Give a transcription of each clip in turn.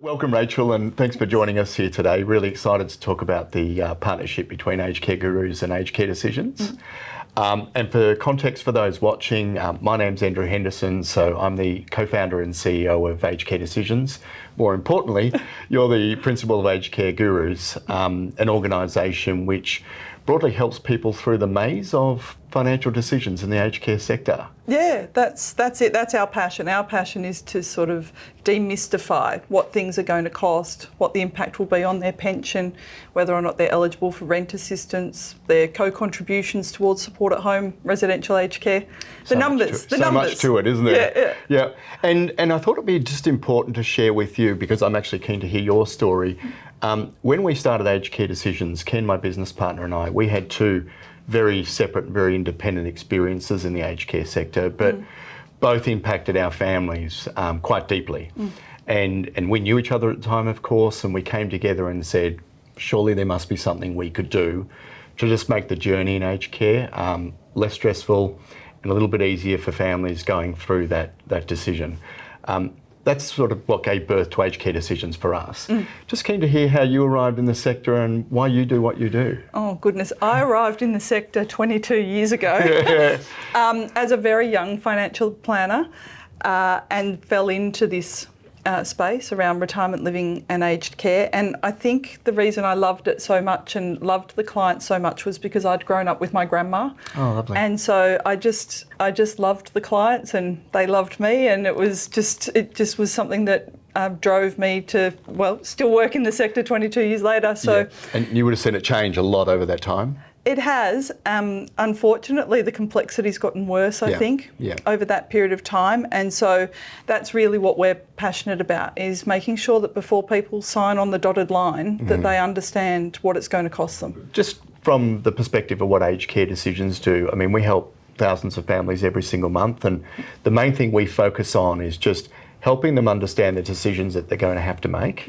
Welcome, Rachel, and thanks for joining us here today. Really excited to talk about the partnership between Aged Care Gurus and Aged Care Decisions. And for context for those watching, my name's Andrew Henderson, so I'm the co-founder and CEO of Aged Care Decisions. More importantly, you're the principal of Aged Care Gurus, an organisation which broadly helps people through the maze of financial decisions in the aged care sector. Yeah, that's it. That's our passion. Our passion is to sort of demystify what things are going to cost, what the impact will be on their pension, whether or not they're eligible for rent assistance, their co-contributions towards support at home, residential aged care. The numbers. So much to it, isn't there? Yeah. And I thought it'd be just important to share with you, because I'm actually keen to hear your story. When we started Aged Care Decisions, Ken, my business partner, and I, we had two very separate, very independent experiences in the aged care sector, but both impacted our families quite deeply. And we knew each other at the time, of course, and we came together and said, surely there must be something we could do to just make the journey in aged care less stressful and a little bit easier for families going through that decision. That's sort of what gave birth to Aged Care Decisions for us. Just keen to hear how you arrived in the sector and why you do what you do. Oh goodness, I arrived in the sector 22 years ago as a very young financial planner and fell into this space around retirement living and aged care. And I think the reason I loved it so much and loved the clients so much was because I'd grown up with my grandma. Oh, lovely. And so I just loved the clients and they loved me, and it just was something that drove me to, still work in the sector 22 years later. So, yeah. And you would have seen it change a lot over that time? It has. Unfortunately, the complexity's gotten worse, I think, over that period of time. And so that's really what we're passionate about, is making sure that before people sign on the dotted line, that they understand what it's going to cost them. Just from the perspective of what Aged Care Decisions do, I mean, we help thousands of families every single month, and the main thing we focus on is just helping them understand the decisions that they're going to have to make.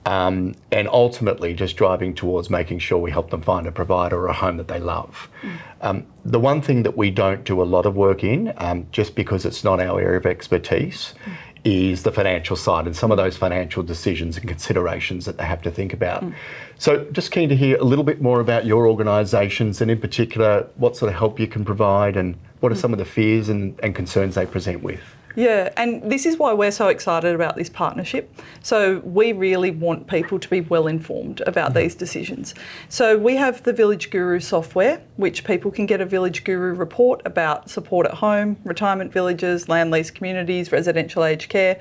And ultimately just driving towards making sure we help them find a provider or a home that they love. The one thing that we don't do a lot of work in, just because it's not our area of expertise, is the financial side and some of those financial decisions and considerations that they have to think about. So just keen to hear a little bit more about your organisations, and in particular what sort of help you can provide and what are some of the fears and concerns they present with. Yeah, and this is why we're so excited about this partnership. So we really want people to be well informed about these decisions. So we have the Village Guru software, which people can get a Village Guru report about support at home, retirement villages, land lease communities, residential aged care.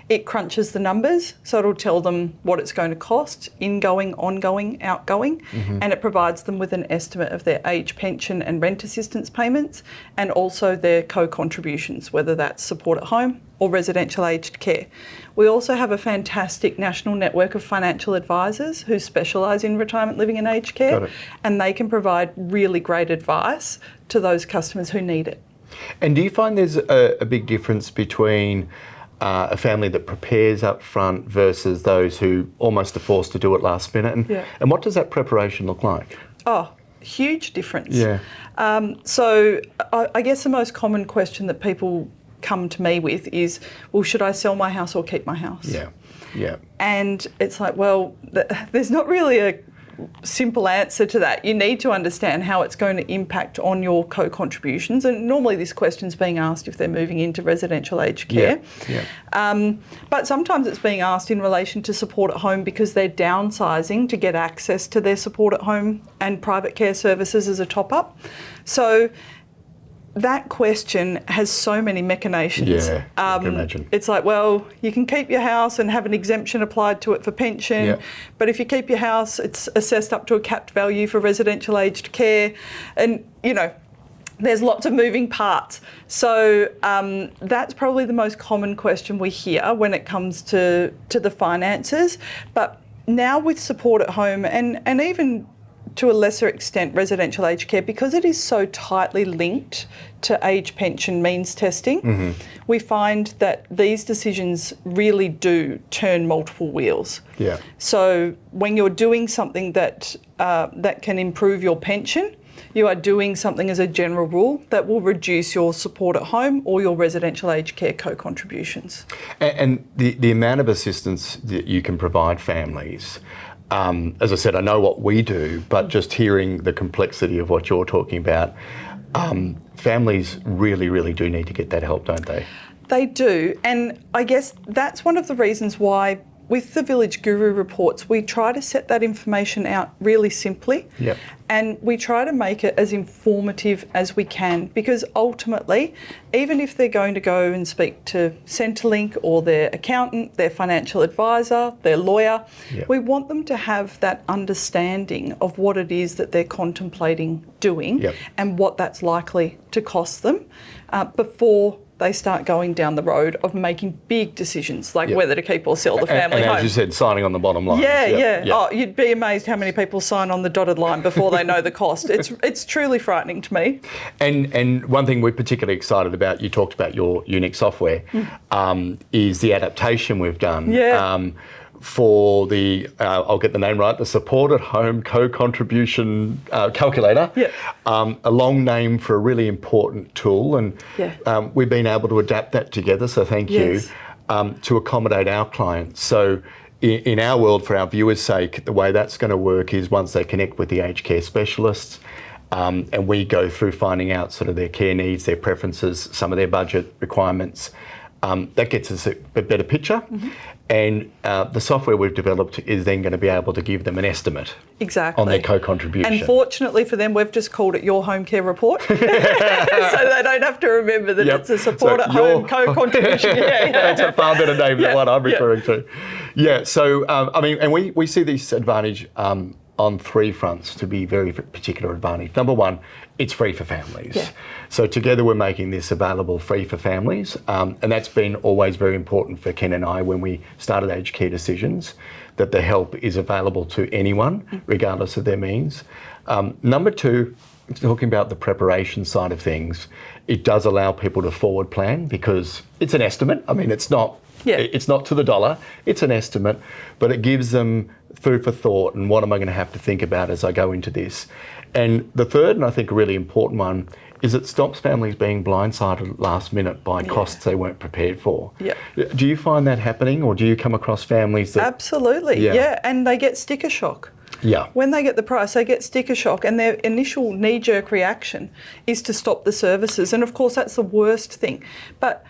It crunches the numbers, so it'll tell them what it's going to cost, ingoing, ongoing, outgoing, and it provides them with an estimate of their age pension and rent assistance payments, and also their co-contributions, whether that's support at home or residential aged care. We also have a fantastic national network of financial advisors who specialise in retirement living and aged care, and they can provide really great advice to those customers who need it. And do you find there's a big difference between a family that prepares up front versus those who almost are forced to do it last minute? And what does that preparation look like? Oh, huge difference. Yeah. So I guess the most common question that people come to me with is, well, should I sell my house or keep my house? Yeah. And it's like, well, there's not really a simple answer to that. You need to understand how it's going to impact on your co-contributions, and normally this question's being asked if they're moving into residential aged care. But sometimes it's being asked in relation to support at home because they're downsizing to get access to their support at home and private care services as a top-up. So that question has so many machinations. Yeah, I can imagine. It's like, well, you can keep your house and have an exemption applied to it for pension, but if you keep your house, it's assessed up to a capped value for residential aged care. And, you know, there's lots of moving parts. So that's probably the most common question we hear when it comes to the finances. But now with support at home and even to a lesser extent residential aged care, because it is so tightly linked to age pension means testing, we find that these decisions really do turn multiple wheels. So when you're doing something that can improve your pension, you are doing something as a general rule that will reduce your support at home or your residential aged care co-contributions. And the amount of assistance that you can provide families, as I said, I know what we do, but just hearing the complexity of what you're talking about, families really, really do need to get that help, don't they? They do, and I guess that's one of the reasons why with the Village Guru reports, we try to set that information out really simply. Yep. And we try to make it as informative as we can, because ultimately, even if they're going to go and speak to Centrelink or their accountant, their financial advisor, their lawyer, Yep. we want them to have that understanding of what it is that they're contemplating doing Yep. and what that's likely to cost them before they start going down the road of making big decisions, like Yep. whether to keep or sell the family and home. as you said, signing on the bottom line. Yeah, Yep, yeah. yep. Oh, you'd be amazed how many people sign on the dotted line before they know the cost. It's truly frightening to me. And one thing we're particularly excited about, you talked about your unique software, is the adaptation we've done. Yeah. For the, I'll get the name right, the Supported Home Co-Contribution Calculator. Yeah. A long name for a really important tool, and Yeah. we've been able to adapt that together, so thank Yes. you, to accommodate our clients. So in our world, for our viewers' sake, the way that's going to work is once they connect with the aged care specialists, and we go through finding out sort of their care needs, their preferences, some of their budget requirements, that gets us a better picture. And the software we've developed is then going to be able to give them an estimate Exactly. on their co-contribution. And fortunately for them, we've just called it Your Home Care Report. So they don't have to remember that Yep. it's a support So at home co-contribution. Yeah. That's a far better name Yeah, than what I'm yeah. referring to. Yeah, so, I mean, and we see this advantage on three fronts to be very particular advantage. Number one, it's free for families. Yeah. So together we're making this available free for families, and that's been always very important for Ken and I when we started Aged Care Decisions, that the help is available to anyone, regardless of their means. Number two, talking about the preparation side of things, it does allow people to forward plan because it's an estimate. I mean, it's not to the dollar, it's an estimate, but it gives them food for thought and what am I going to have to think about as I go into this. And the third, and I think a really important one, is it stops families being blindsided last minute by costs they weren't prepared for. Yeah. Do you find that happening, or do you come across families that... Absolutely, yeah. And they get sticker shock. Yeah. When they get the price, they get sticker shock, and their initial knee-jerk reaction is to stop the services. And of course, that's the worst thing. But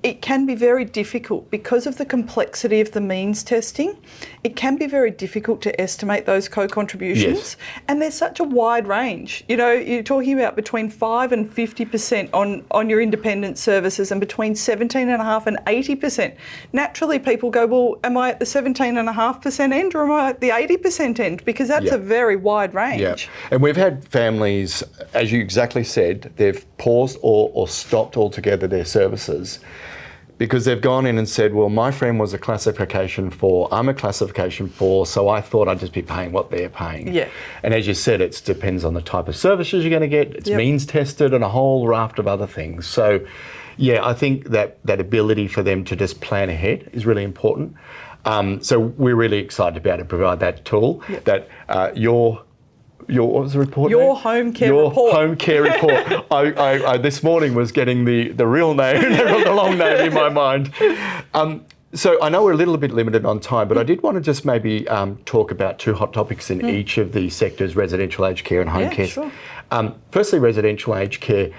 it can be very difficult because of the complexity of the means testing. It can be very difficult to estimate those co-contributions. Yes. And there's such a wide range. You know, you're talking about between 5 and 50% on your independent services and between 17.5% and 80%. Naturally, people go, well, am I at the 17.5% end or am I at the 80% end? Because that's a very wide range. Yeah, and we've had families, as you exactly said, they've paused or stopped altogether their services because they've gone in and said, well, my friend was a classification 4, I'm a classification 4, so I thought I'd just be paying what they're paying. Yeah. And as you said, it depends on the type of services you're going to get, it's means tested and a whole raft of other things. So, yeah, I think that ability for them to just plan ahead is really important. So we're really excited to be able to provide that tool that your what was the report Your name? Home Care Your Report. Home Care Report. I this morning was getting the real name, the long name in my mind. So I know we're a little bit limited on time, but I did want to just maybe talk about two hot topics in each of the sectors, residential aged care and home care. Sure. Firstly, residential aged care.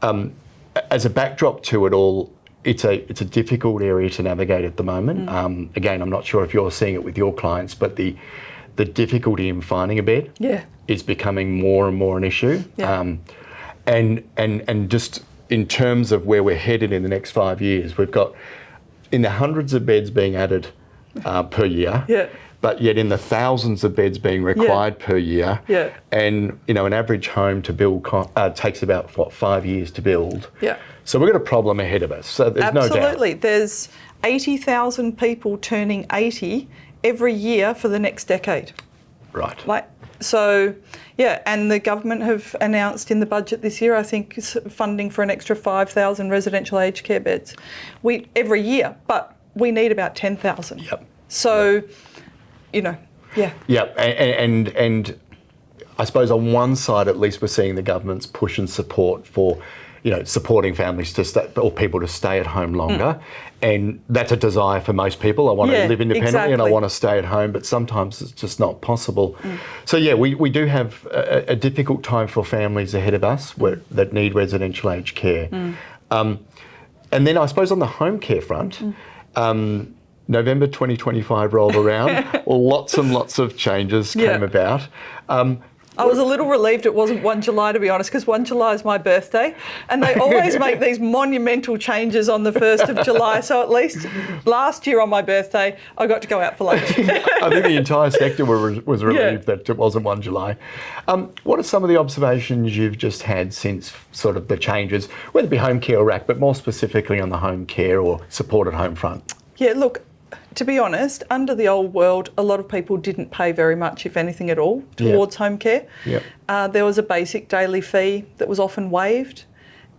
As a backdrop to it all, it's a difficult area to navigate at the moment. Again, I'm not sure if you're seeing it with your clients, but the difficulty in finding a bed is becoming more and more an issue. Yeah. And just in terms of where we're headed in the next 5 years, we've got in the hundreds of beds being added per year. Yeah. But yet in the thousands of beds being required per year. Yeah. And, you know, an average home to build takes about, 5 years to build. Yeah. So we've got a problem ahead of us. So there's no doubt. Absolutely. There's 80,000 people turning 80 every year for the next decade. Right. So, yeah, and the government have announced in the budget this year, I think, funding for an extra 5,000 residential aged care beds every year, but we need about 10,000. Yep. So, you know, Yeah, and I suppose on one side, at least, we're seeing the government's push and support for, supporting families to stay, or people to stay at home longer. And that's a desire for most people. I want to live independently and I want to stay at home, but sometimes it's just not possible. So yeah, we do have a difficult time for families ahead of us that need residential aged care. And then I suppose on the home care front, November 2025 rolled around, lots and lots of changes came about. I was a little relieved it wasn't 1 July, to be honest, because 1 July is my birthday and they always make these monumental changes on the 1st of July. So at least last year on my birthday, I got to go out for lunch. I think the entire sector was relieved that it wasn't 1 July. What are some of the observations you've just had since sort of the changes, whether it be home care or RAC, but more specifically on the home care or supported home front? Yeah, look, to be honest, under the old world, a lot of people didn't pay very much, if anything at all, towards home care. There was a basic daily fee that was often waived,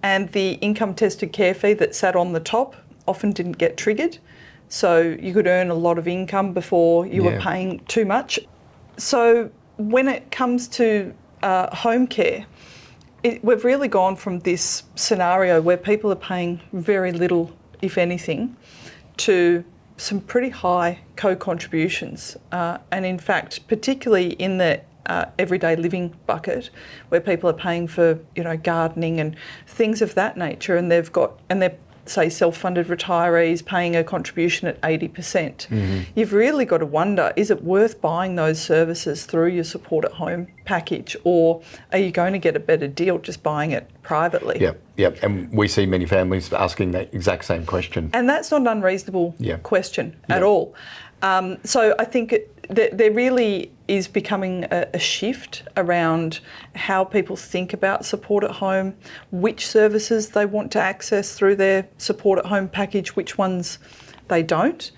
and the income-tested care fee that sat on the top often didn't get triggered. So you could earn a lot of income before you were paying too much. So when it comes to home care, we've really gone from this scenario where people are paying very little, if anything, to some pretty high co-contributions, and in fact, particularly in the everyday living bucket, where people are paying for gardening and things of that nature, and they're say self-funded retirees paying a contribution at 80%. You've really got to wonder, is it worth buying those services through your support at home package, or are you going to get a better deal just buying it privately? Yep. And we see many families asking that exact same question. And that's not an unreasonable question at all. So I think there really is becoming a shift around how people think about support at home, which services they want to access through their support at home package, which ones they don't.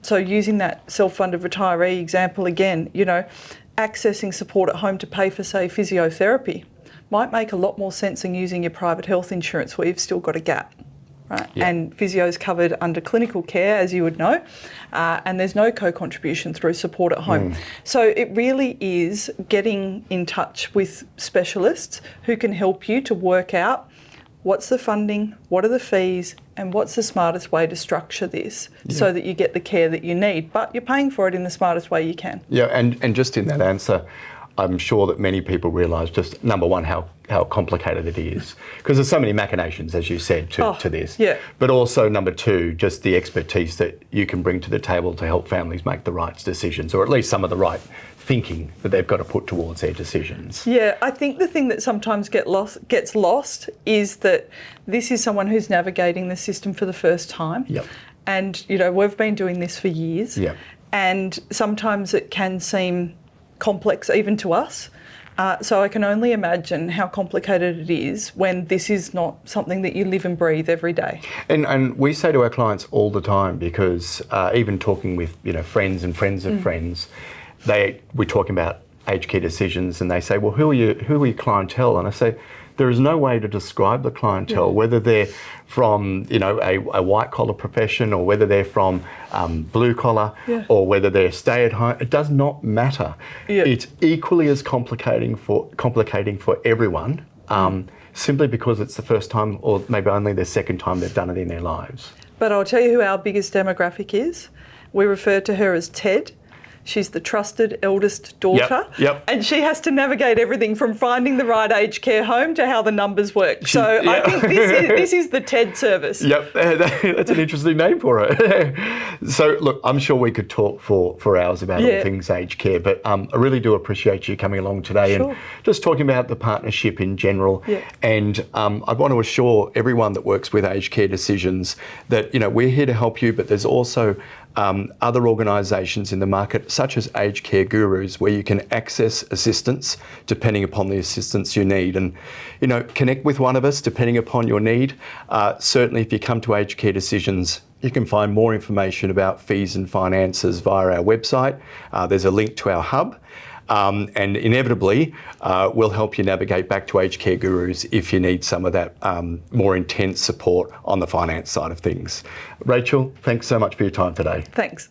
So using that self-funded retiree example again, accessing support at home to pay for, say, physiotherapy might make a lot more sense than using your private health insurance where you've still got a gap. Right? And physio is covered under clinical care, as you would know, and there's no co-contribution through support at home. So it really is getting in touch with specialists who can help you to work out what's the funding, what are the fees, and what's the smartest way to structure this so that you get the care that you need, but you're paying for it in the smartest way you can. And just in that answer, I'm sure that many people realise just, number one, how complicated it is, because there's so many machinations, as you said, to this. But also, number two, just the expertise that you can bring to the table to help families make the right decisions, or at least some of the right thinking that they've got to put towards their decisions. I think the thing that sometimes gets lost is that this is someone who's navigating the system for the first time. And, we've been doing this for years. And sometimes it can seem complex even to us. So I can only imagine how complicated it is when this is not something that you live and breathe every day. And we say to our clients all the time, because even talking with friends and friends of friends, we're talking about aged care decisions, and they say, well, who are your clientele? And I say, there is no way to describe the clientele, whether they're from a white collar profession, or whether they're from blue collar, or whether they're stay at home. It does not matter. It's equally as complicating for everyone, simply because it's the first time, or maybe only the second time they've done it in their lives. But I'll tell you who our biggest demographic is. We refer to her as Ted. She's the trusted eldest daughter, and she has to navigate everything from finding the right aged care home to how the numbers work. I think this is the TED service. That's an interesting name for it. So look, I'm sure we could talk for hours about all things aged care, but I really do appreciate you coming along today and just talking about the partnership in general. And I want to assure everyone that works with aged care decisions that we're here to help you, but there's also other organisations in the market, such as Aged Care Gurus, where you can access assistance depending upon the assistance you need. And, connect with one of us depending upon your need. Certainly, if you come to Aged Care Decisions, you can find more information about fees and finances via our website. There's a link to our hub. And inevitably, we'll help you navigate back to Aged Care Gurus if you need some of that more intense support on the finance side of things. Rachel, thanks so much for your time today. Thanks.